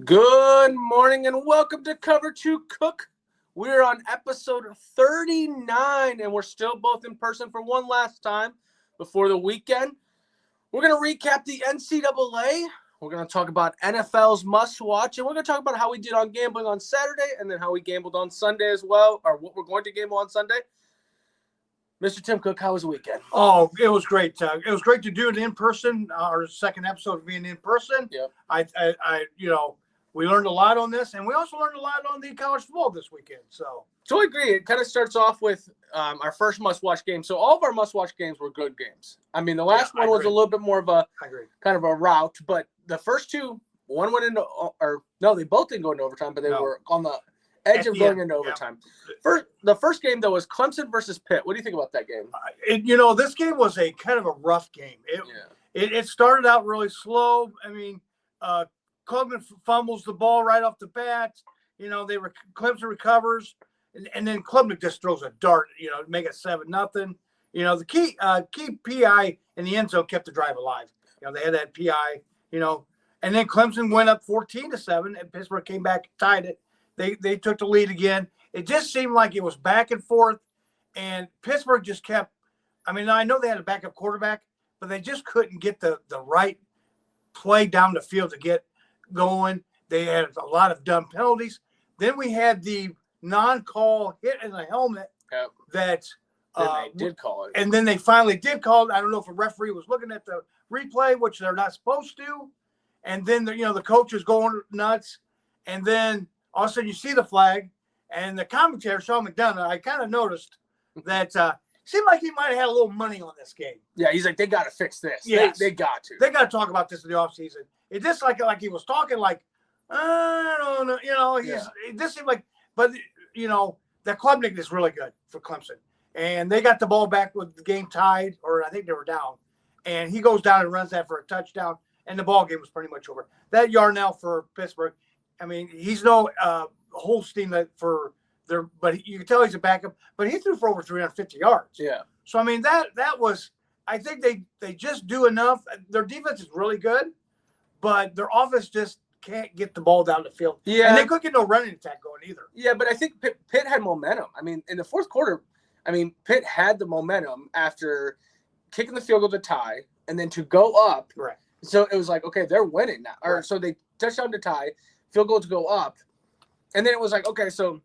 Good morning and welcome to Cover 2 Cook. We're on episode 39 and we're still both in person for one last time before the weekend. We're going to recap the NCAA. We're going to talk about NFL's must-watch, and we're going to talk about how we did on gambling on Saturday and then how we gambled on Sunday as well, or what we're going to gamble on Sunday. Mr. Tim Cook, how was the weekend? Oh, it was great. It was great to do it in person. Our second episode of being in person. Yep. We learned a lot on this, and we also learned a lot on the college football this weekend. So I agree. It kind of starts off with our first must-watch game. So all of our must-watch games were good games. I mean, the last one was a little bit more of a kind of a rout, but the first two, one went into, or no, they both didn't go into overtime, but they were on the edge of going into overtime. The first game, though, was Clemson versus Pitt. What do you think about that game? This game was a kind of a rough game. It started out really slow. I mean, Clemson fumbles the ball right off the bat. Clemson recovers, and then Clemson just throws a dart, to make it 7-0. The key PI in the end zone kept the drive alive. They had that PI, and then Clemson went up 14-7, and Pittsburgh came back, tied it. They took the lead again. It just seemed like it was back and forth, and Pittsburgh just kept. I mean, I know they had a backup quarterback, but they just couldn't get the right play down the field to get going. They had a lot of dumb penalties. Then we had the non-call hit in the helmet that they did call it. And then they finally did call it. I don't know if a referee was looking at the replay, which they're not supposed to. And then the coach is going nuts. And then all of a sudden you see the flag, and the commentator, Sean McDonough, I kind of noticed that seemed like he might have had a little money on this game. Yeah, he's like, they got to fix this. Yes. They got to. They got to talk about this in the offseason. It just like he was talking like, I don't know. It just seemed like, but that Klubnik is really good for Clemson, and they got the ball back with the game tied, or I think they were down, and he goes down and runs that for a touchdown, and the ball game was pretty much over. That Yarnell for Pittsburgh, I mean, he's no Holstein for their, but you can tell he's a backup, but he threw for over 350 yards. Yeah. So I mean that was, I think they just do enough. Their defense is really good, but their offense just can't get the ball down the field. Yeah. And they couldn't get no running attack going either. Yeah, but I think Pitt had momentum. I mean, in the fourth quarter, Pitt had the momentum after kicking the field goal to tie and then to go up. Right. So it was like, okay, they're winning now. Or so they touchdown to tie, field goal to go up. And then it was like, okay, so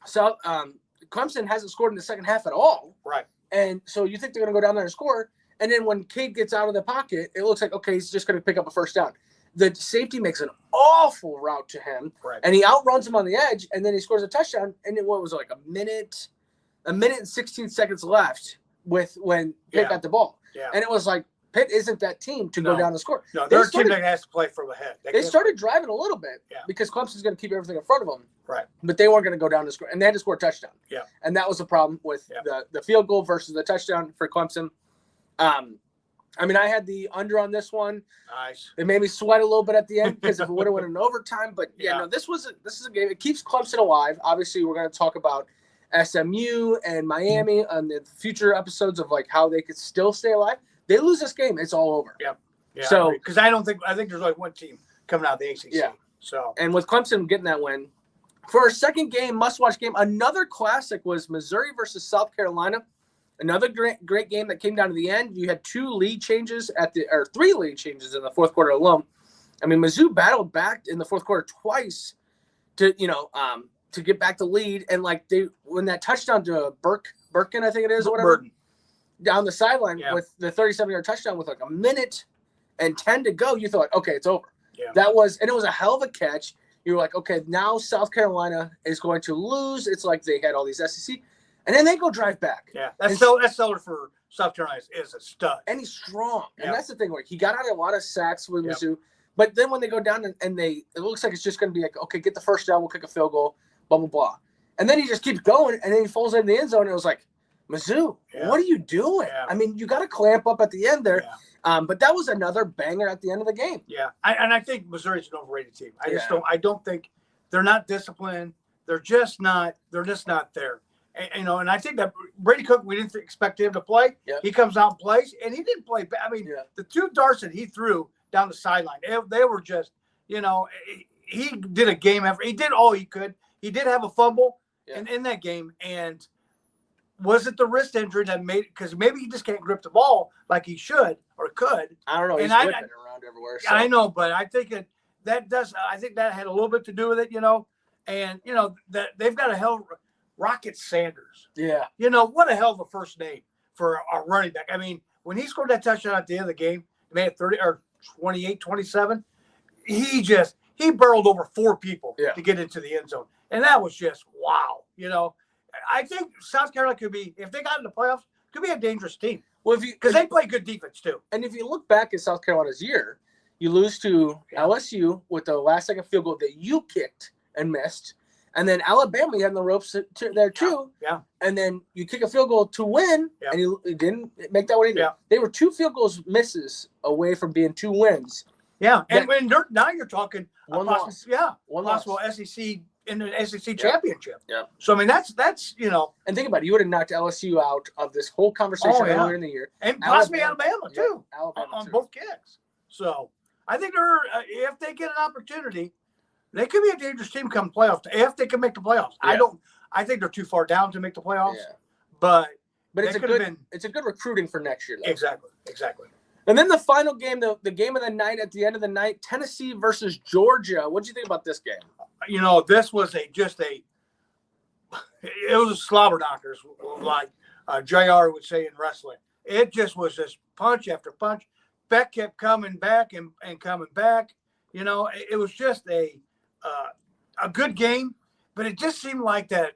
Clemson hasn't scored in the second half at all. Right. And so you think they're going to go down there and score. And then when Cade gets out of the pocket, it looks like, okay, he's just going to pick up a first down. The safety makes an awful route to him, and he outruns him on the edge, and then he scores a touchdown. And what was it, like a minute and 16 seconds left when Pitt got the ball. Yeah. And it was like, Pitt isn't that team to go down and score. No, they're a team that has to play from the head. They started driving a little bit because Clemson's going to keep everything in front of them. Right. But they weren't going to go down to score, and they had to score a touchdown. Yeah. And that was the problem with the field goal versus the touchdown for Clemson. I had the under on this one. Nice. It made me sweat a little bit at the end because if it would have went in overtime. But this is a game. It keeps Clemson alive. Obviously, we're going to talk about SMU and Miami on the future episodes of like how they could still stay alive. They lose this game, it's all over. Yep. Yeah. So because I think there's like one team coming out of the ACC. Yeah. So and with Clemson getting that win for our second game, must-watch game, another classic was Missouri versus South Carolina. Another great game that came down to the end. You had three lead changes in the fourth quarter alone. I mean, Mizzou battled back in the fourth quarter twice to get back the lead. And like when that touchdown to Birkin, I think it is, or whatever, down the sideline with the 37-yard touchdown with like a minute and 10 to go, you thought, okay, it's over. Yeah. It was a hell of a catch. You were like, okay, now South Carolina is going to lose. It's like they had all these SEC. And then they go drive back. Yeah, that seller for South Carolina is a stud. And he's strong. And that's the thing. Where he got out of a lot of sacks with Mizzou. But then when they go down and it looks like it's just going to be like, okay, get the first down, we'll kick a field goal, blah, blah, blah. And then he just keeps going, and then he falls in the end zone, and it was like, Mizzou, what are you doing? Yeah. I mean, you got to clamp up at the end there. Yeah. But that was another banger at the end of the game. Yeah, I think Missouri's an overrated team. I don't think they're not disciplined. They're just not there. And I think that Brady Cook, we didn't expect him to play. Yep. He comes out and plays, and he didn't play bad. I mean, the two darts that he threw down the sideline, they were just, he did a game effort. He did all he could. He did have a fumble Yeah. in that game, and was it the wrist injury that made it? Because maybe he just can't grip the ball like he should or could. I don't know. He's whipping it around everywhere. So. I know, but I think that does. I think that had a little bit to do with it, And that they've got a hell Rocket Sanders. Yeah. What a hell of a first name for a running back. I mean, when he scored that touchdown at the end of the game, he made it 30 or 28, 27. He barreled over 4 people to get into the end zone, and that was just wow. I think South Carolina could be, if they got in the playoffs, could be a dangerous team. Well, because they play good defense too. And if you look back at South Carolina's year, you lose to LSU with the last-second field goal that you kicked and missed, and then Alabama, you had in the ropes there too. Yeah. And then you kick a field goal to win, and you didn't make that one either. Yeah. They were 2 field goals misses away from being 2 wins. Yeah, and now you're talking one loss. Yeah, one possible loss. SEC in the SEC championship. Yeah. So I mean that's And think about it, you would have knocked LSU out of this whole conversation earlier in the year, and possibly Alabama too. Alabama on too. both kicks. So I think they're if they get an opportunity, they could be a dangerous team come playoff. If they can make the playoffs, Yeah. I think they're too far down to make the playoffs. Yeah. But it's a good recruiting for next year, though. Exactly. And then the final game, the game of the night at the end of the night, Tennessee versus Georgia. What did you think about this game? This was it was a slobber knockers, like JR would say in wrestling. It just was just punch after punch. Beck kept coming back and coming back. It was just a good game, but it just seemed like that.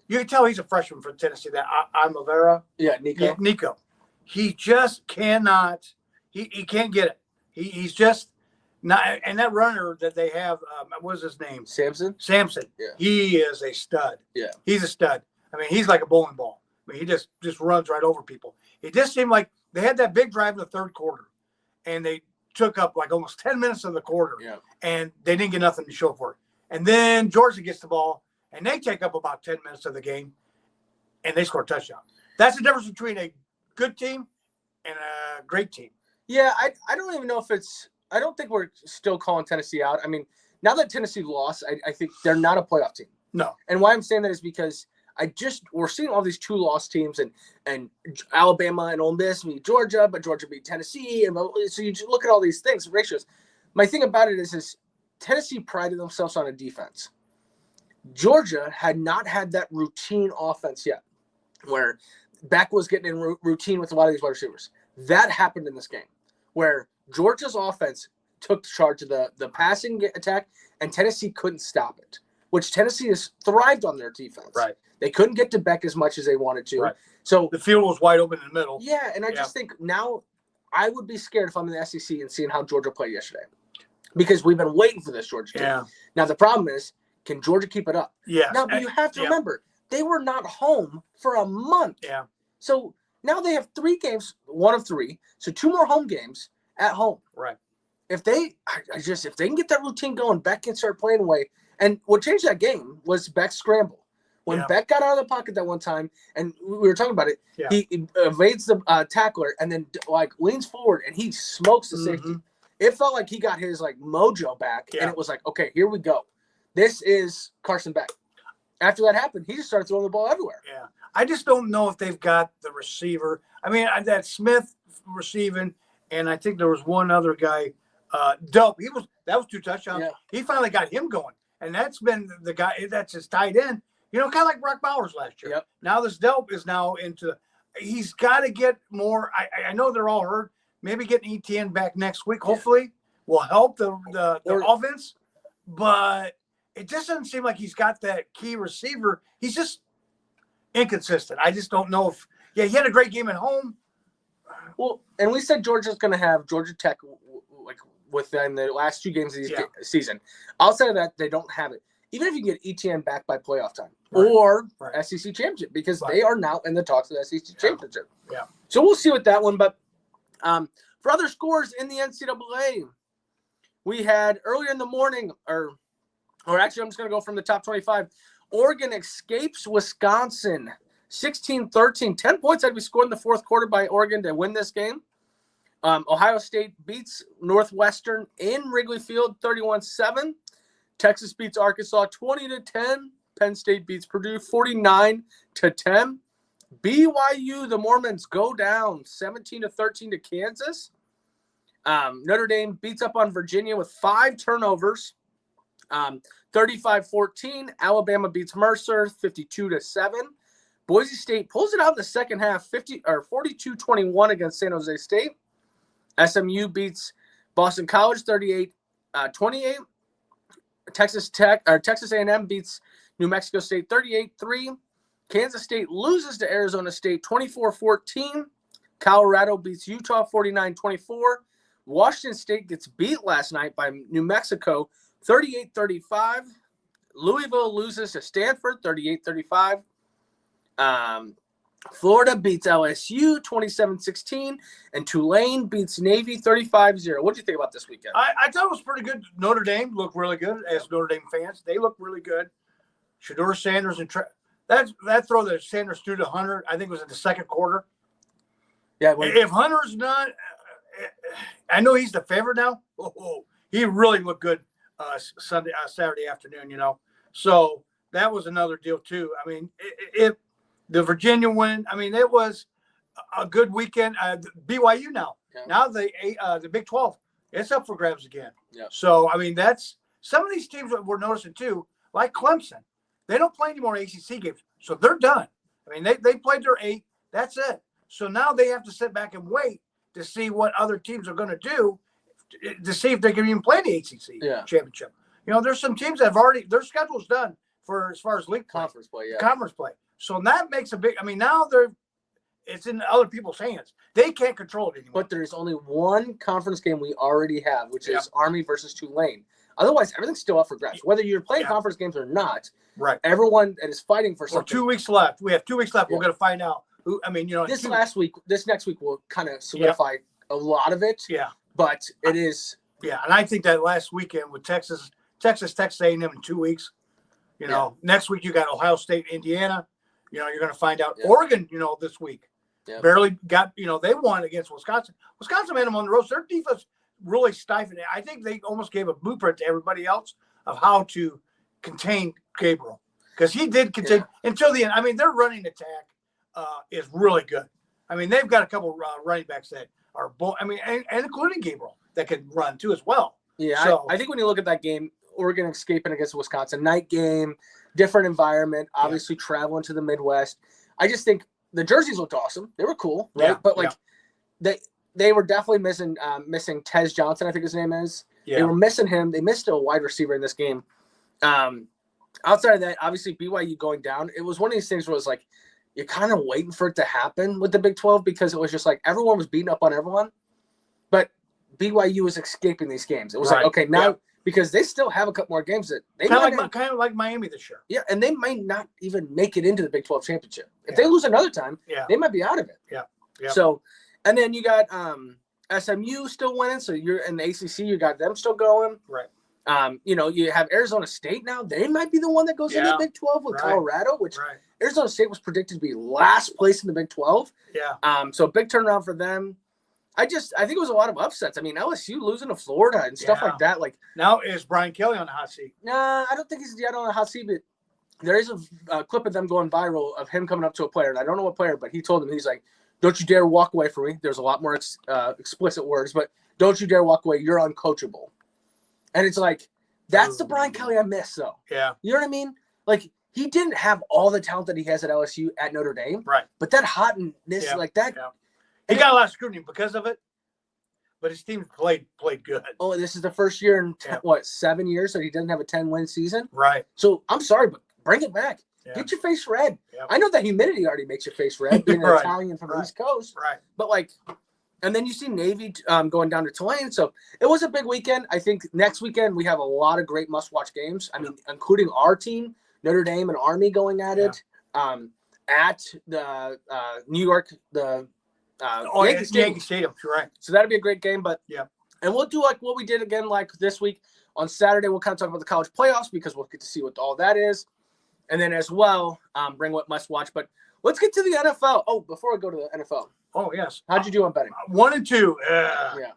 You can tell he's a freshman for Tennessee. That Imavera. Yeah, Nico. Yeah, Nico. He just cannot. He can't get it. He's just not. And that runner that they have, what was his name? Samson. Yeah. He is a stud. Yeah. He's a stud. I mean, he's like a bowling ball. I mean, he just runs right over people. It just seemed like they had that big drive in the third quarter, and they took up like almost 10 minutes of the quarter, and they didn't get nothing to show for it. And then Georgia gets the ball, and they take up about 10 minutes of the game, and they score a touchdown. That's the difference between a good team and a great team. Yeah, I don't even know if I don't think we're still calling Tennessee out. I mean, now that Tennessee lost, I think they're not a playoff team. No. And why I'm saying that is because we're seeing all these 2-loss teams and Alabama and Ole Miss beat Georgia, but Georgia beat Tennessee. And so you just look at all these things, ratios. My thing about it is Tennessee prided themselves on a defense. Georgia had not had that routine offense yet, where Beck was getting in routine with a lot of these wide receivers. That happened in this game, where Georgia's offense took charge of the passing attack, and Tennessee couldn't stop it, which Tennessee has thrived on their defense. Right. They couldn't get to Beck as much as they wanted to. Right. So the field was wide open in the middle. Yeah, and I just think now I would be scared if I'm in the SEC and seeing how Georgia played yesterday, because we've been waiting for this Georgia team. Yeah. Now the problem is, can Georgia keep it up? Yeah. Now, but you have to remember, they were not home for a month. Yeah. So now they have 3 games, 1 of 3, so 2 more home games at home. Right. If they can get that routine going, Beck can start playing away. And what changed that game was Beck's scramble. When Beck got out of the pocket that one time, and we were talking about it, he evades the tackler and then leans forward and he smokes the safety. It felt like he got his mojo back, and it was like, okay, here we go. This is Carson Beck. After that happened, he just started throwing the ball everywhere. Yeah. I just don't know if they've got the receiver. I mean, that Smith receiving, and I think there was one other guy, Dope. That was 2 touchdowns. Yeah. He finally got him going, and that's been the guy that's his tight end. Kind of like Brock Bowers last year. Yep. Now this Delp is now into. He's got to get more. I know they're all hurt. Maybe getting ETN back next week, hopefully, will help the offense. But it just doesn't seem like he's got that key receiver. He's just inconsistent. I just don't know if. Yeah, he had a great game at home. Well, and we said Georgia's going to have Georgia Tech within the last 2 games of the season. Outside of that, they don't have it. Even if you can get ETN back by playoff time or SEC championship, because they are now in the talks of the SEC championship. Yeah. So we'll see with that one. But for other scores in the NCAA, we had earlier in the morning, or actually I'm just going to go from the top 25. Oregon escapes Wisconsin 16-13. 10 points had to be scored in the fourth quarter by Oregon to win this game. Ohio State beats Northwestern in Wrigley Field 31-7. Texas beats Arkansas 20-10. Penn State beats Purdue 49-10. BYU, the Mormons go down 17-13 to Kansas. Notre Dame beats up on Virginia with 5 turnovers. 35-14. Alabama beats Mercer 52-7. Boise State pulls it out in the second half 42-21 against San Jose State. SMU beats Boston College 38-28. Texas A&M beats New Mexico State 38-3. Kansas State loses to Arizona State 24-14. Colorado beats Utah 49-24. Washington State gets beat last night by New Mexico 38-35. Louisville loses to Stanford 38-35. Florida beats LSU 27-16. And Tulane beats Navy 35-0. What do you think about this weekend? I thought it was pretty good. Notre Dame looked really good as Notre Dame fans. They look really good. Shedeur Sanders and that throw that Sanders threw to Hunter, I think was in the second quarter. Yeah. If Hunter's not, I know he's the favorite now. He really looked good Saturday afternoon, you know. So that was another deal too. I mean, if the Virginia win, I mean, it was a good weekend. BYU now, now the Big 12, it's up for grabs again. Yeah. So I mean, that's some of these teams that we're noticing too, like Clemson. They don't play any more ACC games, so they're done. I mean, they played their 8. That's it. So now they have to sit back and wait to see what other teams are going to do to see if they can even play the ACC championship. You know, there's some teams that have already their schedule's done for as far as league conference play, conference play. So that makes a big. I mean, now it's in other people's hands. They can't control it anymore. But there's only one conference game we already have, which is Army versus Tulane. Otherwise, everything's still up for grabs. Whether you're playing conference games or not, right? Everyone is fighting for something. 2 weeks left. We have 2 weeks left. We're going to find out who. I mean, you know, this next week will kind of solidify a lot of it. Yeah, but it is. Yeah, and I think that last weekend with Texas A&M in 2 weeks. You know, next week you got Ohio State, Indiana. You know, you're going to find out Oregon. You know, this week barely got. You know, they won against Wisconsin. Wisconsin had them on the ropes. Their defense really stifled it. I think they almost gave a blueprint to everybody else of how to contain Gabriel because he did contain until the end. I mean, their running attack is really good. I mean, they've got a couple running backs that are and including Gabriel that can run too as well. Yeah, so, I think when you look at that game, Oregon escaping against Wisconsin, night game, different environment, obviously traveling to the Midwest. I just think the jerseys looked awesome. They were cool, right? Yeah, but they were definitely missing Tez Johnson, I think his name is. Yeah. They were missing him. They missed a wide receiver in this game. Outside of that, obviously BYU going down. It was one of these things where it was like you're kind of waiting for it to happen with the Big 12 because it was just like everyone was beating up on everyone, but BYU was escaping these games. It was like, okay, now because they still have a couple more games that they kind of like Miami this year. Yeah, and they might not even make it into the Big 12 championship. If they lose another time, they might be out of it. Yeah. So, and then you got SMU still winning, so you're in the ACC. You got them still going. Right. You know, you have Arizona State now. They might be the one that goes into the Big 12 with Colorado, which Arizona State was predicted to be last place in the Big 12. Yeah. So big turnaround for them. I think it was a lot of upsets. I mean, LSU losing to Florida and stuff like that. Like now, is Brian Kelly on the hot seat? Nah, I don't think he's yet on the hot seat. But there is a clip of them going viral of him coming up to a player, and I don't know what player, but he told him, he's like, "Don't you dare walk away from me." There's a lot more explicit words, but don't you dare walk away. You're uncoachable. And it's like that's the Brian Kelly I miss, though. Yeah, you know what I mean? Like he didn't have all the talent that he has at LSU at Notre Dame, right? But that hotness, like that. Yeah. He got a lot of scrutiny because of it, but his team played good. Oh, this is the first year in 7 years that he doesn't have a 10-win season? Right. So I'm sorry, but bring it back. Yeah. Get your face red. Yep. I know that humidity already makes your face red, being an Italian from the East Coast. Right. But and then you see Navy going down to Tulane. So it was a big weekend. I think next weekend we have a lot of great must-watch games. I mean, including our team, Notre Dame and Army going at it. At the New York, Yankee Stadium. Right. So that'll be a great game. But and we'll do like what we did again like this week on Saturday. We'll kind of talk about the college playoffs because we'll get to see what all that is, and then as well bring what must watch. But let's get to the NFL. Oh, before I go to the NFL. Oh yes. How'd you do on betting? 1 and 2.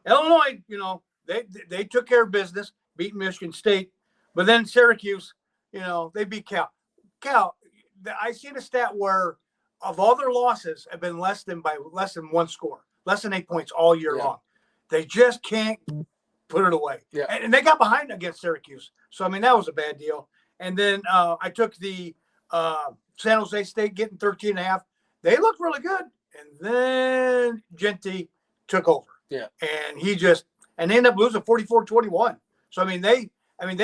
Illinois, you know, they took care of business, beat Michigan State. But then Syracuse, they beat Cal. Cal, I seen a stat where of all their losses have been less than one score, less than 8 points all year long. They just can't put it away. Yeah. And they got behind against Syracuse. So, that was a bad deal. And then I took the San Jose State getting 13.5. They looked really good. And then Genty took over. Yeah. And they ended up losing 44-21. So, they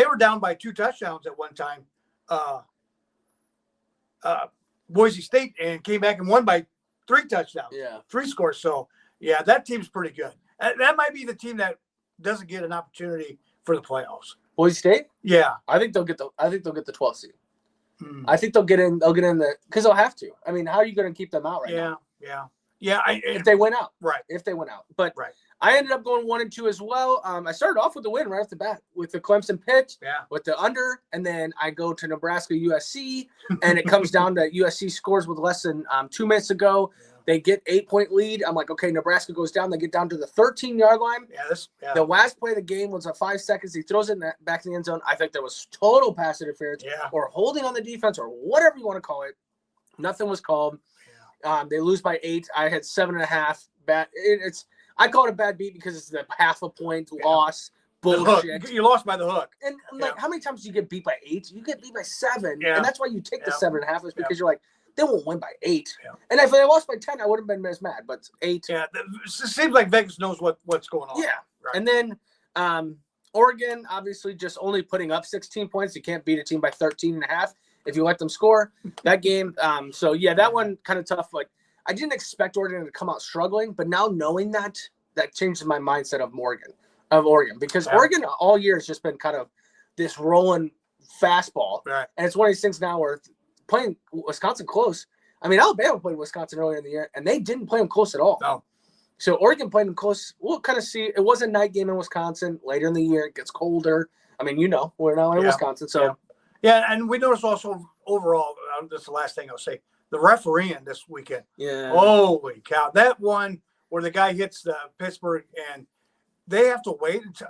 were down by 2 touchdowns at one time. Boise State, and came back and won by 3 touchdowns. 3 scores. So, that team's pretty good. That might be the team that doesn't get an opportunity for the playoffs. Boise State? Yeah. I think they'll get the 12th seed. I think they'll get in because they'll have to. How are you going to keep them out right now? Yeah. If they win out. Right. If they win out. But I ended up going 1-2 as well. I started off with the win right off the bat with the Clemson pitch, with the under, and then I go to Nebraska USC, and it comes down to USC scores with less than 2 minutes to go. Yeah. They get 8-point lead. I'm like, okay, Nebraska goes down. They get down to the 13-yard line. The last play of the game was 5 seconds. He throws it back in the end zone. I think there was total pass interference or holding on the defense or whatever you want to call it. Nothing was called. Yeah. They lose by 8. I had 7.5. I call it a bad beat because it's the half a point loss. Bullshit. You lost by the hook. And how many times do you get beat by 8? You get beat by 7. Yeah. And that's why you take the 7.5 is because you're like, they won't win by 8. Yeah. And if they lost by 10, I would have been as mad. But 8. Yeah. It seems like Vegas knows what's going on. Yeah. Right. And then Oregon, obviously, just only putting up 16 points. You can't beat a team by 13.5 if you let them score that game. That one kind of tough. Like, I didn't expect Oregon to come out struggling, but now knowing that changes my mindset of Oregon, because Oregon all year has just been kind of this rolling fastball. Right. And it's one of these things now where playing Wisconsin close. Alabama played Wisconsin earlier in the year, and they didn't play them close at all. No. So Oregon played them close. We'll kind of see. It was a night game in Wisconsin. Later in the year, it gets colder. We're now in Wisconsin. So and we noticed also overall, this is the last thing I'll say, the refereeing this weekend. Yeah. Holy cow. That one where the guy hits the Pittsburgh and they have to wait until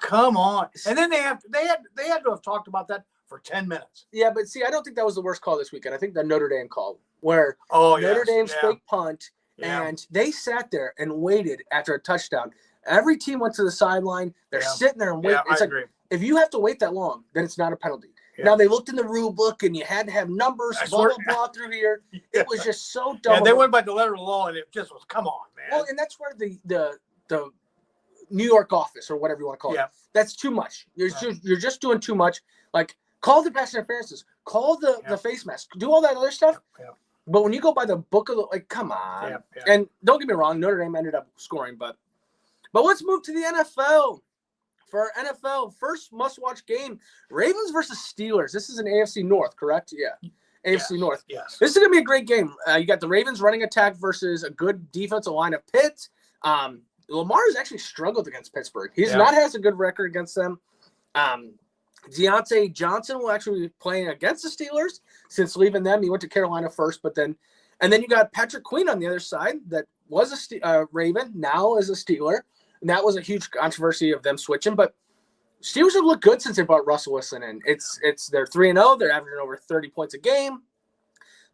come on. And then they had to have talked about that for 10 minutes. Yeah, but see, I don't think that was the worst call this weekend. I think the Notre Dame call where Notre Dame's fake punt and they sat there and waited after a touchdown. Every team went to the sideline. They're sitting there and waiting. Yeah, I agree. If you have to wait that long, then it's not a penalty. Yeah. Now, they looked in the rule book, and you had to have numbers, blah, blah, blah, through here. It was just so dumb. Yeah, they went by the letter of the law, and it just was, come on, man. Well, and that's where the New York office, or whatever you want to call it, that's too much. You're just doing too much. Like, call the pass interferences. Call the face mask. Do all that other stuff. Yeah. But when you go by the book of come on. Yeah. Yeah. And don't get me wrong, Notre Dame ended up scoring. But let's move to the NFL. For our NFL, first must-watch game, Ravens versus Steelers. This is an AFC North, correct? Yeah, AFC North. Yes. This is going to be a great game. You got the Ravens running attack versus a good defensive line of Pitt. Lamar has actually struggled against Pittsburgh. He's not has a good record against them. Deontay Johnson will actually be playing against the Steelers since leaving them. He went to Carolina first, and then you got Patrick Queen on the other side that was a Raven, now is a Steeler. And that was a huge controversy of them switching. But Steelers have looked good since they brought Russell Wilson in. They're 3-0. They're averaging over 30 points a game.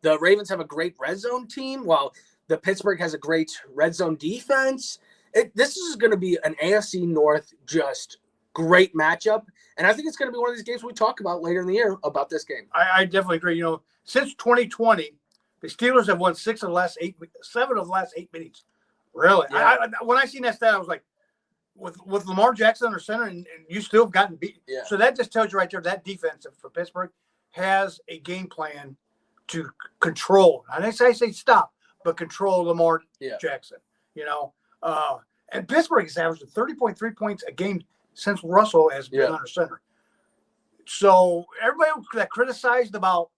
The Ravens have a great red zone team, while the Pittsburgh has a great red zone defense. This is going to be an AFC North just great matchup. And I think it's going to be one of these games we talk about later in the year about this game. I definitely agree. Since 2020, the Steelers have won 7 of the last 8 meetings. Really? Yeah. When I seen that stat, I was like, with Lamar Jackson under center, and you still have gotten beat. Yeah. So that just tells you right there that defense for Pittsburgh has a game plan to control. I didn't say stop, but control Lamar Jackson. And Pittsburgh has averaged 30.3 points a game since Russell has been under center. So everybody that criticized about,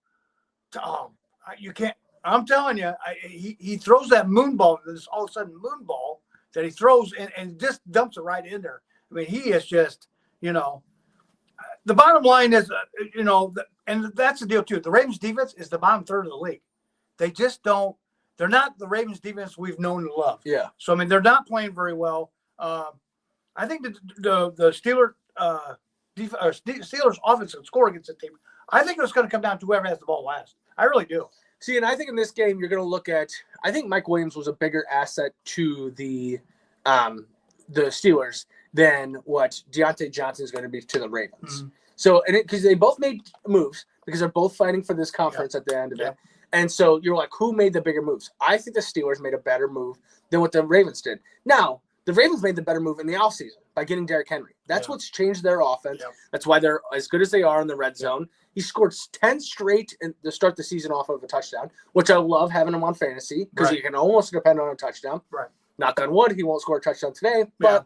you can't. I'm telling you, he throws that moon ball, this all of a sudden moon ball that he throws and just dumps it right in there. I mean, he is just, the bottom line is, and that's the deal too. The Ravens defense is the bottom third of the league. They just don't, they're not the Ravens defense we've known and loved. Yeah. So, they're not playing very well. I think the Steelers Steelers offense can score against the team. I think it's going to come down to whoever has the ball last. I really do. See, and I think in this game you're going to look at. I think Mike Williams was a bigger asset to the Steelers than what Deontay Johnson is going to be to the Ravens. Mm-hmm. So, and because they both made moves because they're both fighting for this conference at the end of it. And so you're like, who made the bigger moves? I think the Steelers made a better move than what the Ravens did. Now, the Ravens made the better move in the offseason by getting Derrick Henry. That's what's changed their offense. That's why they're as good as they are in the red zone. He scored 10 straight to start the season off of a touchdown, which I love having him on fantasy because you can almost depend on a touchdown. Right. Knock on wood, he won't score a touchdown today. But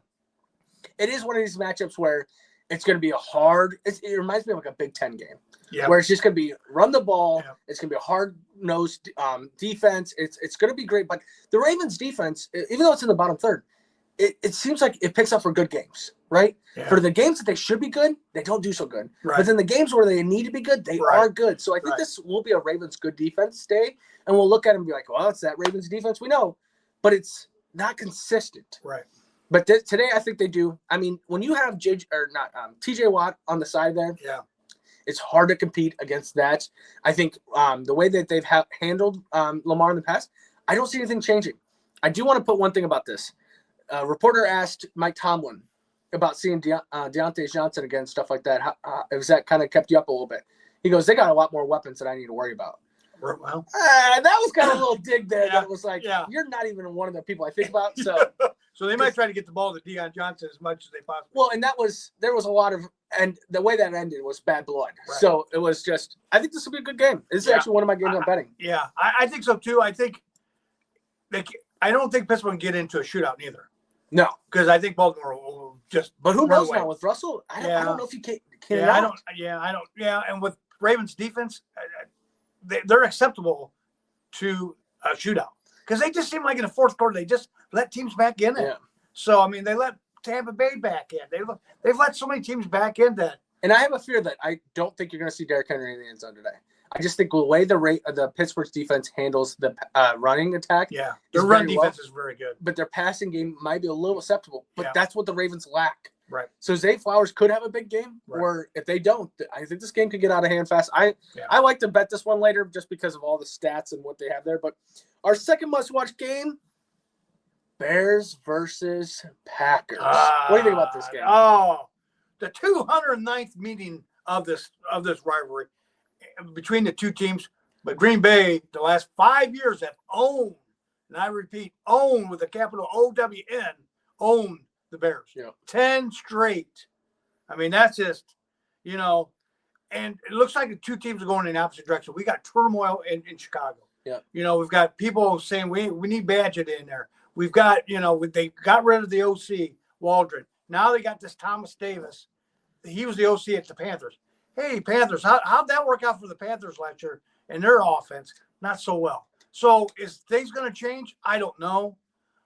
it is one of these matchups where it's going to be a hard – it reminds me of like a Big Ten game. Yeah. Where it's just going to be run the ball. Yeah. It's going to be a hard-nosed defense. It's going to be great. But the Ravens' defense, even though it's in the bottom third, it seems like it picks up for good games, right? Yeah. For the games that they should be good, they don't do so good. Right. But then the games where they need to be good, they are good. So I think this will be a Ravens good defense day. And we'll look at it and be like, well, it's that Ravens defense we know. But it's not consistent. Right. But today I think they do. I mean, when you have TJ Watt on the side there, it's hard to compete against that. I think the way that they've handled Lamar in the past, I don't see anything changing. I do want to put one thing about this. A reporter asked Mike Tomlin about seeing Deontay Johnson again, stuff like that. How has that kind of kept you up a little bit? He goes, they got a lot more weapons that I need to worry about. Well, that was kind of a little dig there. That was like, you're not even one of the people I think about. So so they might try to get the ball to Deion Johnson as much as they possibly. Well, and there was a lot of, and the way that ended was bad blood. Right. So it was just, I think this will be a good game. This is actually one of my games I'm betting. Yeah, I think so too. I don't think Pittsburgh can get into a shootout either. No, because I think Baltimore will just. But who knows now with Russell? I don't know if he can. I don't. Yeah, and with Ravens defense, they're acceptable to a shootout because they just seem like in the fourth quarter they just let teams back in it. Yeah. So I mean, they let Tampa Bay back in. They've let so many teams back in that. And I have a fear that I don't think you're going to see Derrick Henry in the end zone today. I just think the way the Pittsburgh's defense handles the running attack, their run defense is very good, but their passing game might be a little acceptable. But that's what the Ravens lack. Right. So Zay Flowers could have a big game, or if they don't, I think this game could get out of hand fast. I like to bet this one later just because of all the stats and what they have there. But our second must-watch game, Bears versus Packers. What do you think about this game? Oh, the 209th meeting of this rivalry between the two teams, but Green Bay, the last 5 years have owned, and I repeat, owned with a capital O-W-N, owned the Bears. 10 straight. I mean, that's just, and it looks like the two teams are going in the opposite direction. We got turmoil in Chicago. Yeah. We've got people saying we need Badgett in there. We've got, they got rid of the OC, Waldron. Now they got this Thomas Davis. He was the OC at the Panthers. Hey, Panthers, how'd that work out for the Panthers last year and their offense? Not so well. So is things going to change? I don't know.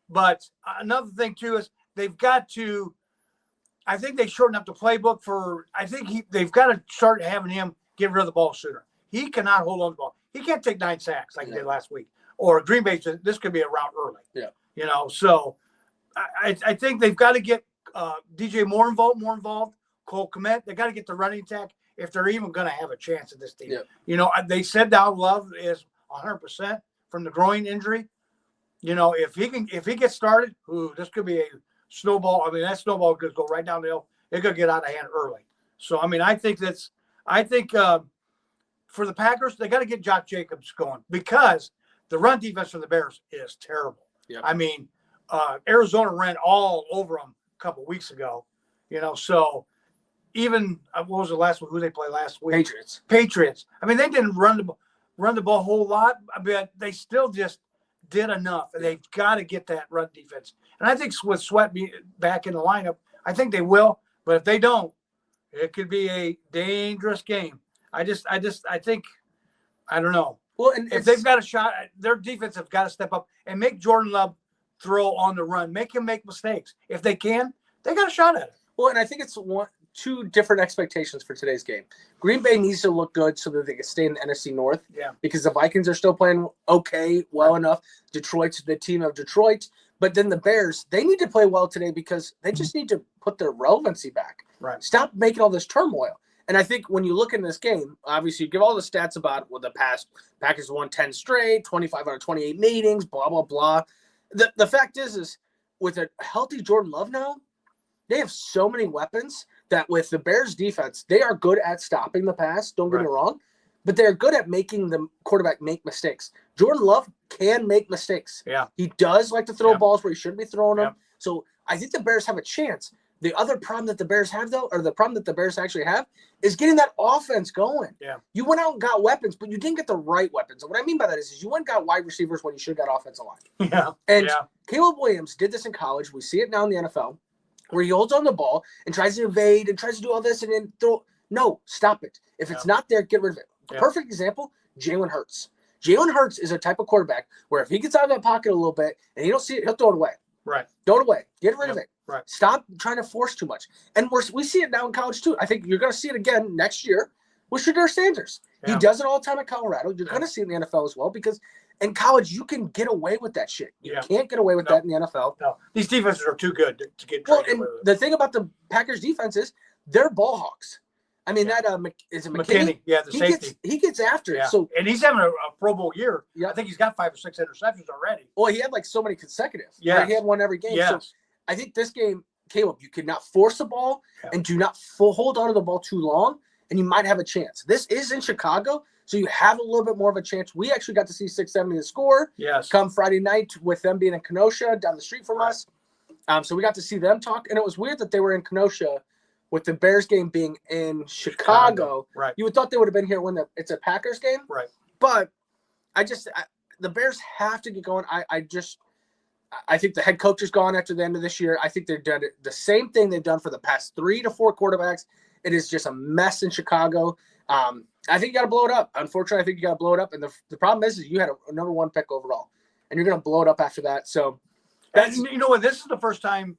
But another thing, too, is they've got to – I think they shortened up the playbook for – I think they've got to start having him get rid of the ball sooner. He cannot hold on to the ball. He can't take 9 sacks like he did last week. Or Green Bay, this could be a route early. Yeah. So I think they've got to get DJ more involved, Cole Kmet. They got to get the running attack if they're even going to have a chance at this team. Yeah. They said now Love is 100% from the groin injury. If he gets started, this could be a snowball. I mean, that snowball could go right down the hill. It could get out of hand early. So, I mean, I think for the Packers, they got to get Josh Jacobs going because the run defense for the Bears is terrible. Yep. I mean, Arizona ran all over them a couple weeks ago, so even what was the last one? Who they play last week? Patriots. I mean, they didn't run the ball a whole lot, but they still just did enough, and they've got to get that run defense. And I think with Sweat back in the lineup, I think they will. But if they don't, it could be a dangerous game. I think, I don't know. Well, and if they've got a shot, their defense have got to step up and make Jordan Love throw on the run, make him make mistakes. If they can, they got a shot at it. Well, and I think it's two different expectations for today's game. Green Bay needs to look good so that they can stay in the NFC North. Yeah. Because the Vikings are still playing well enough. Detroit's the team of Detroit. But then the Bears, they need to play well today because they just need to put their relevancy back. Right. Stop making all this turmoil. And I think when you look in this game, obviously you give all the stats about what the past Packers won 10 straight, 25 out of 28 meetings, blah, blah, blah. The fact is with a healthy Jordan Love now, they have so many weapons that with the Bears defense, they are good at stopping the pass. Don't get me wrong. But they're good at making the quarterback make mistakes. Jordan Love can make mistakes. Yeah. He does like to throw balls where he shouldn't be throwing them. Yeah. So I think the Bears have a chance. The other problem that the Bears have, though, or the problem that the Bears actually have, is getting that offense going. Yeah. You went out and got weapons, but you didn't get the right weapons. And what I mean by that is you went and got wide receivers when you should have got offensive line. Yeah. And Caleb Williams did this in college. We see it now in the NFL, where he holds on the ball and tries to evade and tries to do all this and then throw. No, stop it. If it's not there, get rid of it. Perfect example, Jalen Hurts. Jalen Hurts is a type of quarterback where if he gets out of that pocket a little bit and you don't see it, he'll throw it away. Right. Throw it away. Get rid of it. Right. Stop trying to force too much. And we see it now in college too. I think you're going to see it again next year with Shedeur Sanders. He does it all the time at Colorado. You're going to see it in the NFL as well because in college you can get away with that shit. You can't get away with that in the NFL. No, these defenses are too good to get. Well, and the thing about the Packers defense is they're ball hawks. I mean, that is it McKinney? Yeah, the safety. He gets after it. So, and he's having a Pro Bowl year. I think he's got 5 or 6 interceptions already. Well, he had like so many consecutive. Yeah, right? He had one every game. So I think this game, Caleb, you cannot force the ball and do not hold on to the ball too long, and you might have a chance. This is in Chicago, so you have a little bit more of a chance. We actually got to see 670 to score. Come Friday night with them being in Kenosha down the street from us. So we got to see them talk, and it was weird that they were in Kenosha. With the Bears game being in Chicago, you would thought they would have been here when it's a Packers game. Right. But the Bears have to get going. I think the head coach is gone after the end of this year. I think they've done the same thing they've done for the past 3 to 4 quarterbacks. It is just a mess in Chicago. I think you got to blow it up. Unfortunately, I think you got to blow it up. And the problem is you had a number 1 pick overall, and you're going to blow it up after that. So, and you know what? This is the first time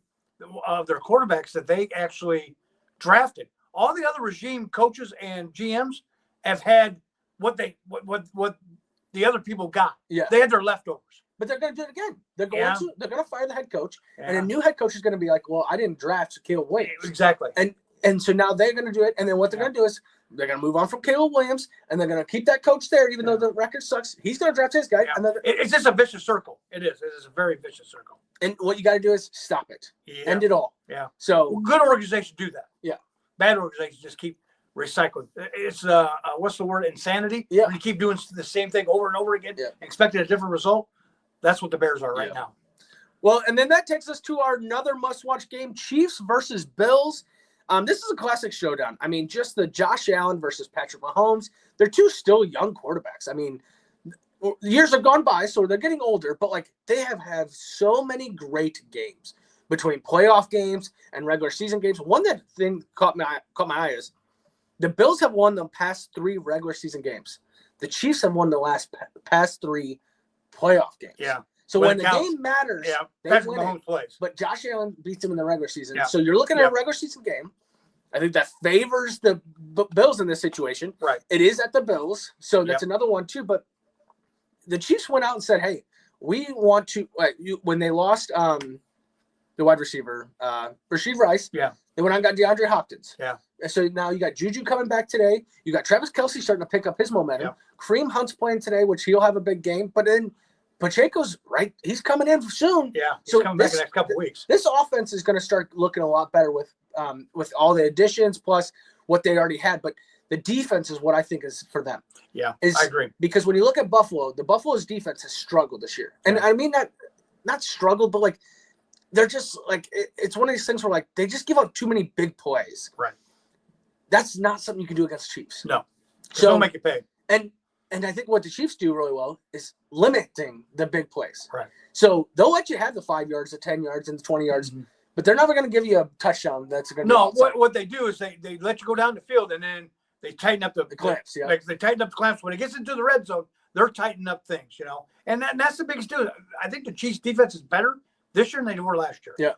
of their quarterbacks that they actually drafted. All the other regime coaches and GMs have had what the other people got. Yeah. They had their leftovers. But they're going to do it again. They're going to fire the head coach, and a new head coach is going to be like, "Well, I didn't draft Caleb Williams." Exactly. And so now they're going to do it, and then what they're going to do is they're going to move on from Caleb Williams, and they're going to keep that coach there, even though the record sucks. He's going to draft his guy. And it's just a vicious circle. It is. It is a very vicious circle. And what you got to do is stop it. End it all. Yeah. So good organizations do that. Yeah. Bad organizations just keep recycling. It's what's the word? Insanity. Yeah. When you keep doing the same thing over and over again, expecting a different result. That's what the Bears are right now. Well, and then that takes us to our another must-watch game: Chiefs versus Bills. This is a classic showdown. I mean, just the Josh Allen versus Patrick Mahomes. They're two still young quarterbacks. I mean, years have gone by, so they're getting older, but like they have had so many great games between playoff games and regular season games. One that thing caught my eye is the Bills have won the past 3 regular season games. The Chiefs have won the past 3 playoff games. Yeah. So when the game matters, they Patrick win Mahomes plays. But Josh Allen beats them in the regular season. Yeah. So you're looking at a regular season game. I think that favors the Bills in this situation. Right. It is at the Bills, so that's another one too. But the Chiefs went out and said, "Hey, we want to." When they lost the wide receiver, Rashid Rice. Yeah. They went out and got DeAndre Hopkins. Yeah. And so now you got Juju coming back today. You got Travis Kelce starting to pick up his momentum. Yeah. Kareem Hunt's playing today, which he'll have a big game. But then Pacheco's right. He's coming in soon. Yeah. He's coming back in the next couple of weeks. This offense is going to start looking a lot better with all the additions plus what they already had. But the defense is what I think is for them. Yeah, I agree. Because when you look at Buffalo, the Buffalo's defense has struggled this year. And I mean that not struggled, but like they're just like it's one of these things where like they just give up too many big plays. Right. That's not something you can do against the Chiefs. No. So don't make it pay. And I think what the Chiefs do really well is limiting the big plays. Right. So they'll let you have the 5 yards, the 10 yards, and the 20 yards, but they're never going to give you a touchdown. That's going to no. What they do is they let you go down the field and then they tighten up the clamps. Yeah. Like they tighten up the clamps when it gets into the red zone. They're tightening up things, you know, and that's the biggest deal. I think the Chiefs' defense is better this year than they were last year. Yeah.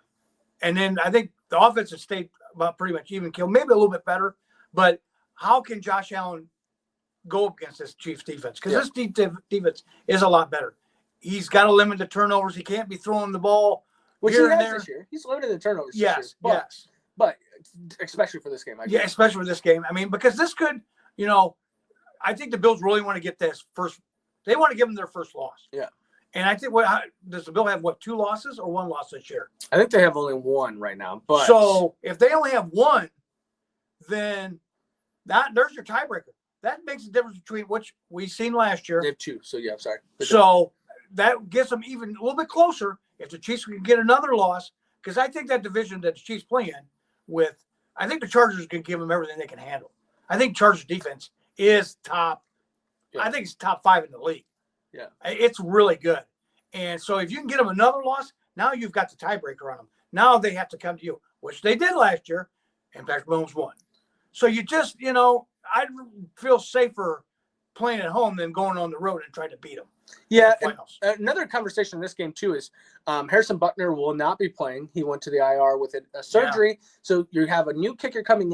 And then I think the offense has stayed about pretty much even kill, maybe a little bit better. But how can Josh Allen go up against this Chiefs defense? Because this defense is a lot better. he's got to limit the turnovers. He can't be throwing the ball which here he and has there. this year. He's limited the turnovers. Yes, this year, but especially for this game. Especially for this game. I mean, because this could, I think the Bills really want to get this first. They want to give them their first loss. Yeah. And I think does the Bill have 2 losses or 1 loss this year? I think they have only 1 right now. But so if they only have 1, then there's your tiebreaker. That makes the difference between which we've seen last year. They have 2. So yeah, I'm sorry. So that gets them even a little bit closer if the Chiefs can get another loss. Because I think that division that the Chiefs play in with, I think the Chargers can give them everything they can handle. I think Chargers defense is top. Yeah. I think it's top 5 in the league. Yeah, it's really good. And so if you can get them another loss, now you've got the tiebreaker on them. Now they have to come to you, which they did last year, and Patrick Mahomes won. So you just, I'd feel safer playing at home than going on the road and trying to beat them. Yeah, another conversation in this game too is Harrison Butker will not be playing. He went to the IR with a surgery, so you have a new kicker coming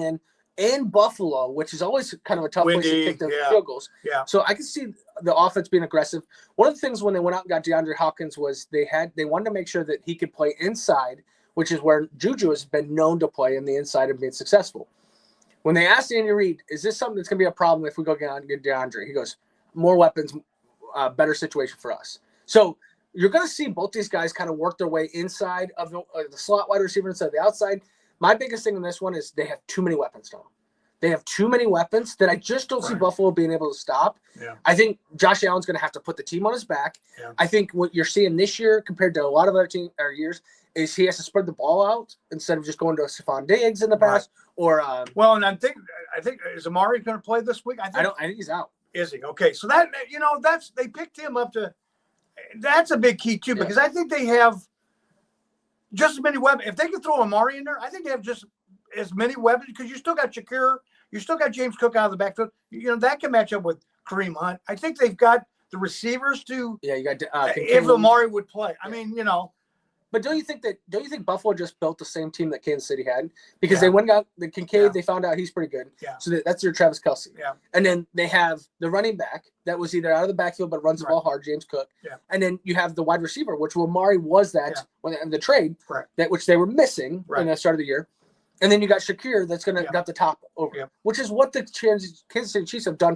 in Buffalo, which is always kind of a tough place to kick the field goals. Yeah. So I can see the offense being aggressive. One of the things when they went out and got DeAndre Hopkins was they wanted to make sure that he could play inside, which is where Juju has been known to play in the inside and being successful. When they asked Andy Reid, is this something that's going to be a problem if we go get DeAndre? He goes, more weapons, better situation for us. So you're going to see both these guys kind of work their way inside of the slot wide receiver instead of the outside. My biggest thing in this one is they have too many weapons now. They have too many weapons that I just don't see Buffalo being able to stop. Yeah. I think Josh Allen's going to have to put the team on his back. Yeah. I think what you're seeing this year compared to a lot of other years is he has to spread the ball out instead of just going to Stephon Diggs in the past. Or and I think is Amari going to play this week? I think he's out. Is he? Okay, so that they picked him up to. That's a big key too because I think they have just as many weapons. If they can throw Amari in there, I think they have just as many weapons because you still got Shakir, you still got James Cook out of the backfield. That can match up with Kareem Hunt. I think they've got the receivers to. Yeah, you got if Amari would play. I mean, But don't you think Buffalo just built the same team that Kansas City had? Because they went out the Kincaid, they found out he's pretty good. Yeah. So that's your Travis Kelce. Yeah. And then they have the running back that was either out of the backfield but runs the ball hard, James Cook. Yeah. And then you have the wide receiver, which Amari was that when in the trade, that which they were missing in the start of the year. And then you got Shakir that's going to got the top over, which is what the Kansas City Chiefs have done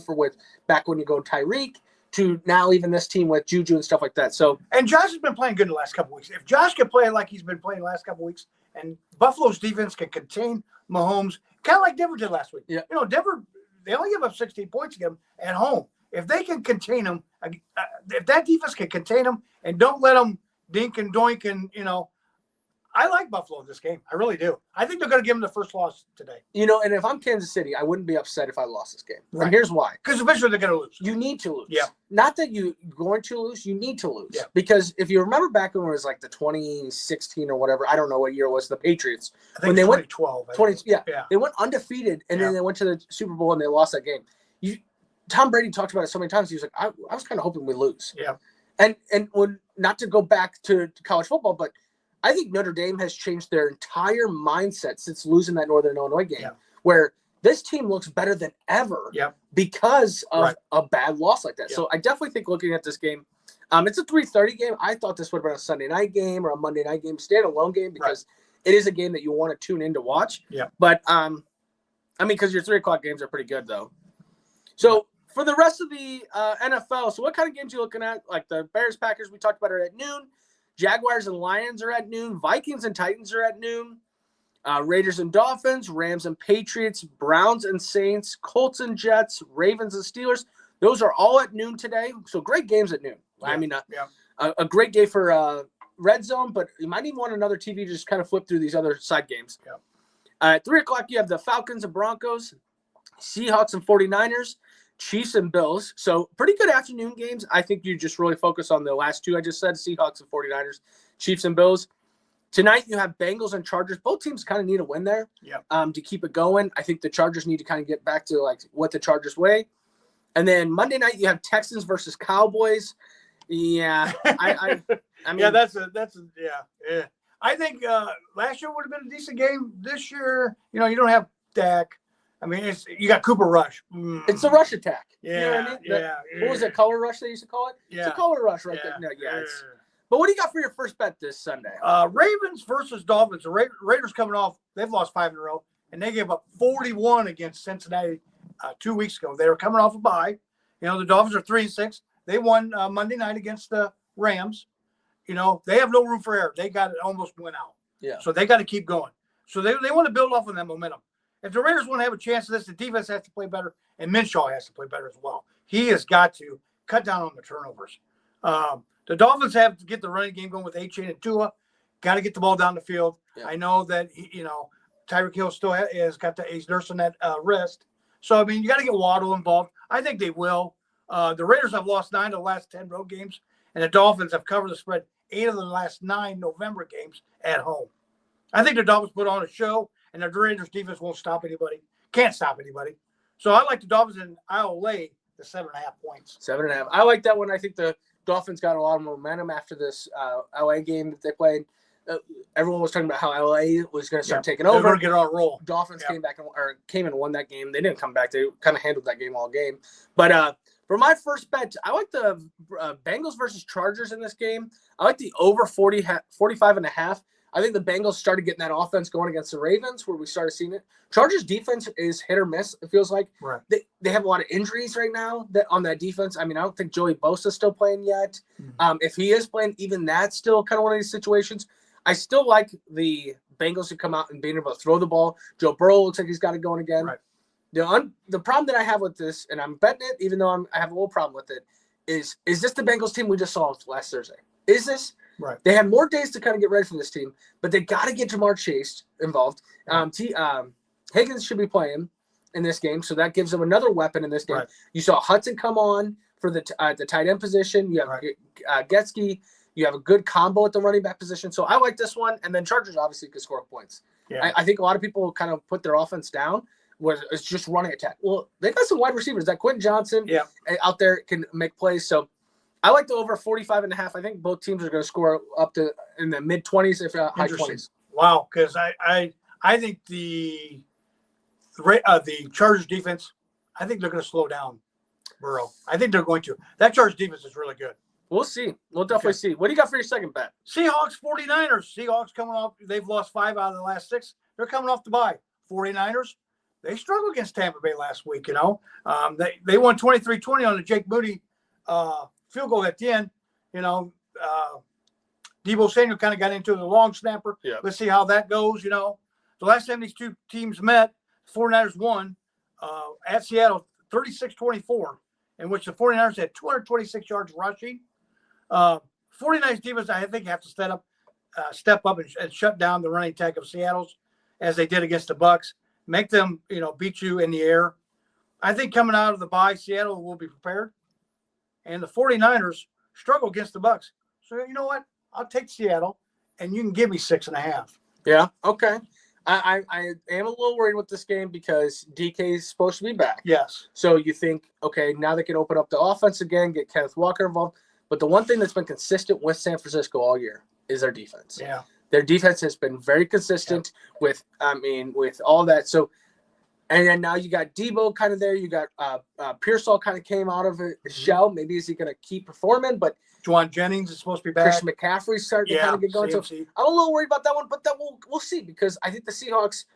back when you go Tyreek. To now even this team with Juju and stuff like that. So and Josh has been playing good the last couple of weeks. If Josh can play like he's been playing the last couple of weeks, and Buffalo's defense can contain Mahomes, kind of like Denver did last week. Yeah. Denver, they only give up 16 points to him at home. If they can contain him, if that defense can contain him and don't let them dink and doink and I like Buffalo in this game. I really do. I think they're going to give them the first loss today. And if I'm Kansas City, I wouldn't be upset if I lost this game. Right. And here's why. Because eventually they're going to lose. You need to lose. Yeah. Not that you're going to lose. You need to lose. Yeah. Because if you remember back when it was like the 2016 or whatever, I don't know what year it was, the Patriots. I think when they 2012. Went, yeah. They went undefeated, and then they went to the Super Bowl, and they lost that game. Tom Brady talked about it so many times. He was like, I was kind of hoping we lose. Yeah. And when not to go back to college football, but I think Notre Dame has changed their entire mindset since losing that Northern Illinois game, where this team looks better than ever because of a bad loss like that. So I definitely think looking at this game, it's a 3:30 game. I thought this would have been a Sunday night game or a Monday night game, standalone game, because it is a game that you want to tune in to watch. Yeah. But, because your 3 o'clock games are pretty good, though. So for the rest of the NFL, so what kind of games are you looking at? Like the Bears-Packers, we talked about it at noon. Jaguars and Lions are at noon. Vikings and Titans are at noon. Raiders and Dolphins, Rams and Patriots, Browns and Saints, Colts and Jets, Ravens and Steelers. Those are all at noon today. So great games at noon. Yeah. I mean, a great day for Red Zone, but you might even want another TV to just kind of flip through these other side games. Yeah. At 3 o'clock, you have the Falcons and Broncos, Seahawks and 49ers, Chiefs and Bills. So pretty good afternoon games. I think you just really focus on the last 2 I just said, Seahawks and 49ers, Chiefs and Bills. Tonight you have Bengals and Chargers. Both teams kind of need a win there to keep it going. I think the Chargers need to kind of get back to like what the Chargers way. And then Monday night you have Texans versus Cowboys. Yeah. I mean, that's yeah. I think last year would have been a decent game. This year, you don't have Dak. I mean, you got Cooper Rush. It's a rush attack. Yeah, you know what I mean? yeah. What was that, color rush they used to call it? Yeah. It's a color rush right there. No, but what do you got for your first bet this Sunday? Ravens versus Dolphins. The Raiders coming off, they've lost 5 in a row, and they gave up 41 against Cincinnati 2 weeks ago. They were coming off a bye. You know, the Dolphins are 3-6. They won Monday night against the Rams. You know, they have no room for error. They got it almost went out. Yeah. So they got to keep going. So they want to build off on that momentum. If the Raiders want to have a chance of this, the defense has to play better, and Minshew has to play better as well. He has got to cut down on the turnovers. The Dolphins have to get the running game going with A-Chain and Tua. Got to get the ball down the field. Yeah. I know that, Tyreek Hill still he's nursing that wrist. So, I mean, you got to get Waddle involved. I think they will. The Raiders have lost 9 of the last 10 road games, and the Dolphins have covered the spread 8 of the last 9 November games at home. I think the Dolphins put on a show, and the Raiders defense won't stop anybody. Can't stop anybody. So I like the Dolphins, and I'll lay the 7.5 points. 7.5. I like that one. I think the Dolphins got a lot of momentum after this LA game that they played. Everyone was talking about how LA was going to start taking over. They're going to get on a roll. Dolphins came and won that game. They didn't come back. They kind of handled that game all game. But for my first bet, I like the Bengals versus Chargers in this game. I like the over 45.5. I think the Bengals started getting that offense going against the Ravens, where we started seeing it. Chargers defense is hit or miss, it feels like. Right. They have a lot of injuries right now on that defense. I mean, I don't think Joey Bosa's still playing yet. Mm-hmm. If he is playing, even that's still kind of one of these situations. I still like the Bengals to come out and being able to throw the ball. Joe Burrow looks like he's got it going again. Right. The problem that I have with this, and I'm betting it, even though I have a little problem with it, is this the Bengals team we just saw last Thursday? Is this? Right. They have more days to kind of get ready for this team, but they got to get Jamar Chase involved. Higgins should be playing in this game, so that gives them another weapon in this game. Right. You saw Hudson come on for the tight end position. You have Getsky. You have a good combo at the running back position. So I like this one. And then Chargers obviously could score points. Yeah. I think a lot of people kind of put their offense down where it's just running attack. Well, they got some wide receivers. That Quentin Johnson out there can make plays. So I like the over 45.5. I think both teams are going to score up to in the mid-20s, if high 20s. Wow, because I think the Chargers defense, I think they're going to slow down Burrow. I think they're going to. That Chargers defense is really good. We'll see. We'll definitely see. What do you got for your second bet? Seahawks, 49ers. Seahawks coming off. They've lost 5 out of the last 6. They're coming off the bye. 49ers, they struggled against Tampa Bay last week, They won 23-20 on the Jake Moody field goal at the end. Deebo Samuel kind of got into the long snapper. Yeah. Let's see how that goes, The last time these two teams met, 49ers won at Seattle 36-24, in which the 49ers had 226 yards rushing. 49ers defense, I think, have to step up and shut down the running attack of Seattle's, as they did against the Bucs. Make them, beat you in the air. I think coming out of the bye, Seattle will be prepared. And the 49ers struggle against the Bucs. So you know what? I'll take Seattle, and you can give me 6.5. Yeah, okay. I am a little worried with this game because DK is supposed to be back. Yes. So you think, okay, now they can open up the offense again, get Kenneth Walker involved. But the one thing that's been consistent with San Francisco all year is their defense. Yeah. Their defense has been very consistent with all that. So, and then now you got Debo kind of there. You got Pearsall kind of came out of a shell. Maybe is he going to keep performing? But Juwan Jennings is supposed to be back. Christian McCaffrey's starting to kind of get going. So I'm a little worried about that one, but that we'll see, because I think the Seahawks,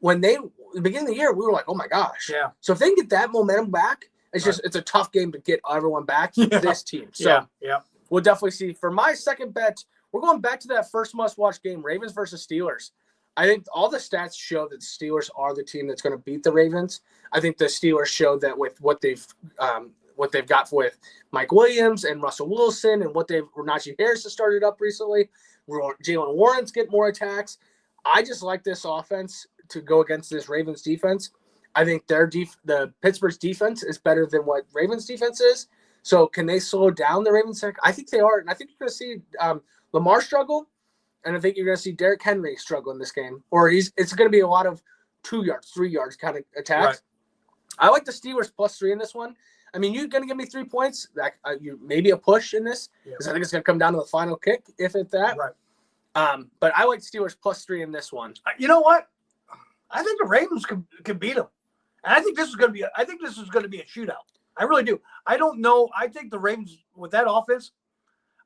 the beginning of the year, we were like, oh my gosh. Yeah. So if they can get that momentum back, it's a tough game to get everyone back. This team. So we'll definitely see. For my second bet, we're going back to that first must-watch game, Ravens versus Steelers. I think all the stats show that the Steelers are the team that's going to beat the Ravens. I think the Steelers show that with what they've got with Mike Williams and Russell Wilson, and Najee Harris has started up recently. Jalen Warren's getting more attacks. I just like this offense to go against this Ravens defense. I think the Pittsburgh's defense is better than what Ravens defense is. So can they slow down the Ravens? I think they are, and I think you're going to see Lamar struggle, and I think you're going to see Derrick Henry struggle in this game. Or it's going to be a lot of 2 yards, 3 yards kind of attacks. Right. I like the Steelers +3 in this one. I mean, you're going to give me 3 points. Maybe a push in this, because I think it's going to come down to the final kick, if it's that. Right. But I like Steelers +3 in this one. You know what? I think the Ravens could beat them. And I think this is going to be a shootout. I really do. I don't know. I think the Ravens with that offense,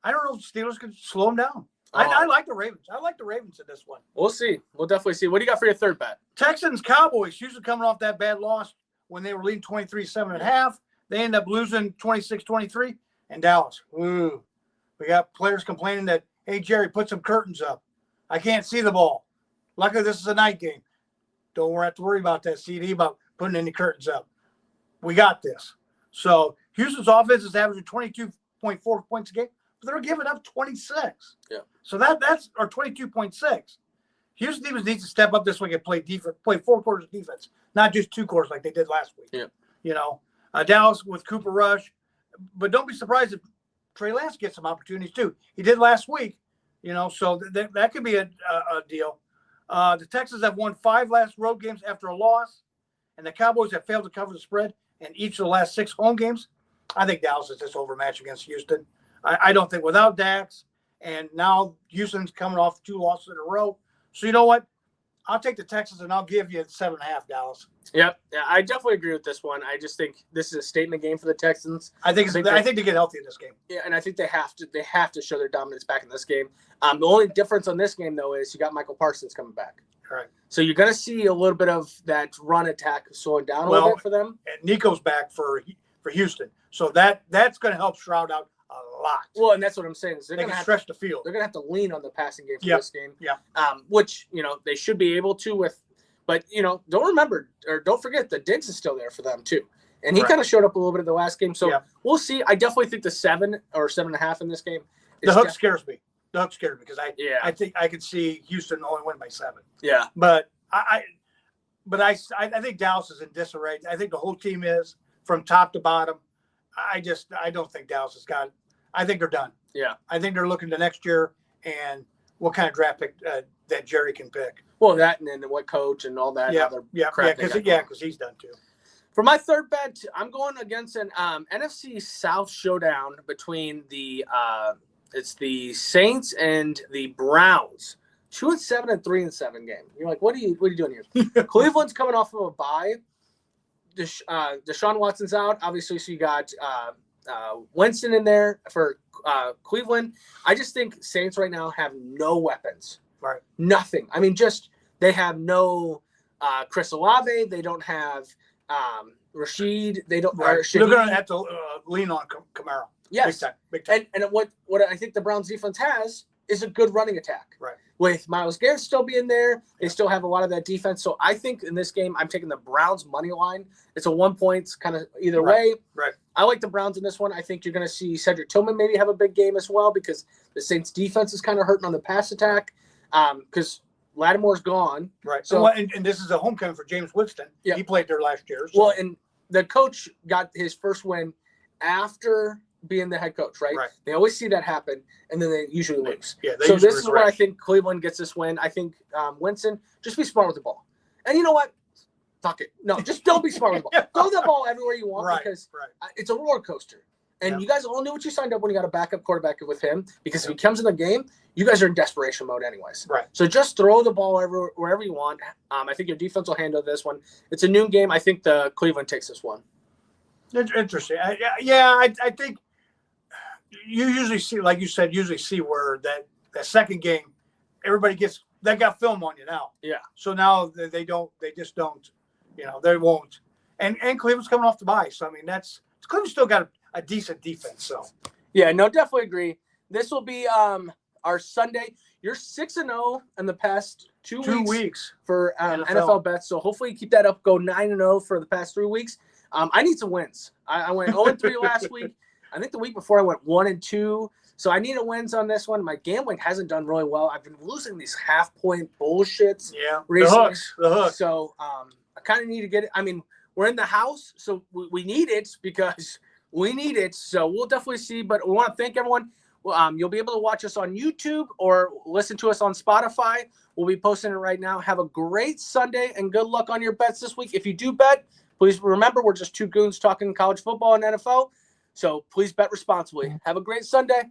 I don't know if the Steelers can slow them down. I like the Ravens. I like the Ravens in this one. We'll see. We'll definitely see. What do you got for your third bet? Texans, Cowboys. Houston coming off that bad loss when they were leading 23-7.5. They end up losing 26-23. And Dallas. Ooh. We got players complaining that, hey, Jerry, put some curtains up. I can't see the ball. Luckily, this is a night game. Don't have to worry about that, CD, about putting any curtains up. We got this. So Houston's offense is averaging 22.4 points a game, but they're giving up 26. Yeah. So that's or 22.6. Houston defense needs to step up this week and play 4 quarters of defense, not just 2 quarters like they did last week. Yeah. You know, Dallas with Cooper Rush, but don't be surprised if Trey Lance gets some opportunities too. He did last week. You know, so that could be a deal. The Texans have won 5 last road games after a loss, and the Cowboys have failed to cover the spread in each of the last 6 home games. I think Dallas is just overmatched against Houston. I don't think without Dax, and now Houston's coming off 2 losses in a row. So you know what? I'll take the Texans, and I'll give you 7.5, Dallas. Yep. Yeah, I definitely agree with this one. I just think this is a statement game for the Texans. I think they get healthy in this game. Yeah, and I think they have to show their dominance back in this game. The only difference on this game, though, is you got Michael Parsons coming back. Right. So you're going to see a little bit of that run attack slowing down a little bit for them. And Nico's back for Houston. So that's going to help Stroud out a lot. Well, and that's what I'm saying. Is they can stretch the field. They're going to have to lean on the passing game for this game. Yeah. Which, they should be able to with – but, don't forget that Diggs is still there for them too. And he kind of showed up a little bit in the last game. So we'll see. I definitely think the 7 or 7.5 in this game. The hook scares me. The hook scares me because I think I could see Houston only win by 7. Yeah. But I think Dallas is in disarray. I think the whole team is from top to bottom. I don't think Dallas has got it. I think they're done. Yeah. I think they're looking to next year and what kind of draft pick that Jerry can pick. Well, that and then what coach and all that. Because he's done too. For my third bet, I'm going against an NFC South showdown between the Saints and the Browns. 2-7 and 3-7 game. You're like, what are you doing here? Cleveland's coming off of a bye. Deshaun Watson's out, obviously. So you got Winston in there for Cleveland. I just think Saints right now have no weapons. Right. Nothing. I mean, they have no Chris Olave. They don't have Rashid. They don't. Right. They're going to have to lean on Kamara. Yes. Big time. And what I think the Browns defense has is a good running attack. Right. With Myles Garrett still being there, they still have a lot of that defense. So I think in this game, I'm taking the Browns money line. It's a 1 point kind of either way. Right. I like the Browns in this one. I think you're going to see Cedric Tillman maybe have a big game as well because the Saints defense is kind of hurting on the pass attack because Lattimore's gone. Right. So and this is a homecoming for James Winston. Yeah. He played there last year. So. Well, and the coach got his first win after being the head coach, right? They always see that happen, and then they usually lose. Yeah, so this is where I think Cleveland gets this win. I think Winston, just be smart with the ball. And you know what? Fuck it. No, just don't be smart with the ball. Throw the ball everywhere you want because it's a roller coaster. And you guys all knew what you signed up when you got a backup quarterback with him because if he comes in the game, you guys are in desperation mode anyways. Right. So just throw the ball wherever you want. I think your defense will handle this one. It's a noon game. I think the Cleveland takes this one. Interesting. I think you usually see, like you said, where that second game, everybody got film on you now. Yeah. So now they just don't, they won't. And Cleveland's coming off the bye. So, I mean, Cleveland's still got a decent defense. So. Yeah, no, definitely agree. This will be our Sunday. You're 6-0 in the past 2 weeks for NFL bets. So hopefully you keep that up. Go 9-0 for the past 3 weeks. I need some wins. I went 0-3 last week. I think the week before I went 1-2. So I need a wins on this one. My gambling hasn't done really well. I've been losing these half-point bullshits. Yeah, recently. The hooks. So I kind of need to get it. I mean, we're in the house, so we need it because we need it. So we'll definitely see. But we want to thank everyone. You'll be able to watch us on YouTube or listen to us on Spotify. We'll be posting it right now. Have a great Sunday and good luck on your bets this week. If you do bet, please remember we're just two goons talking college football and NFL. So please bet responsibly. Have a great Sunday.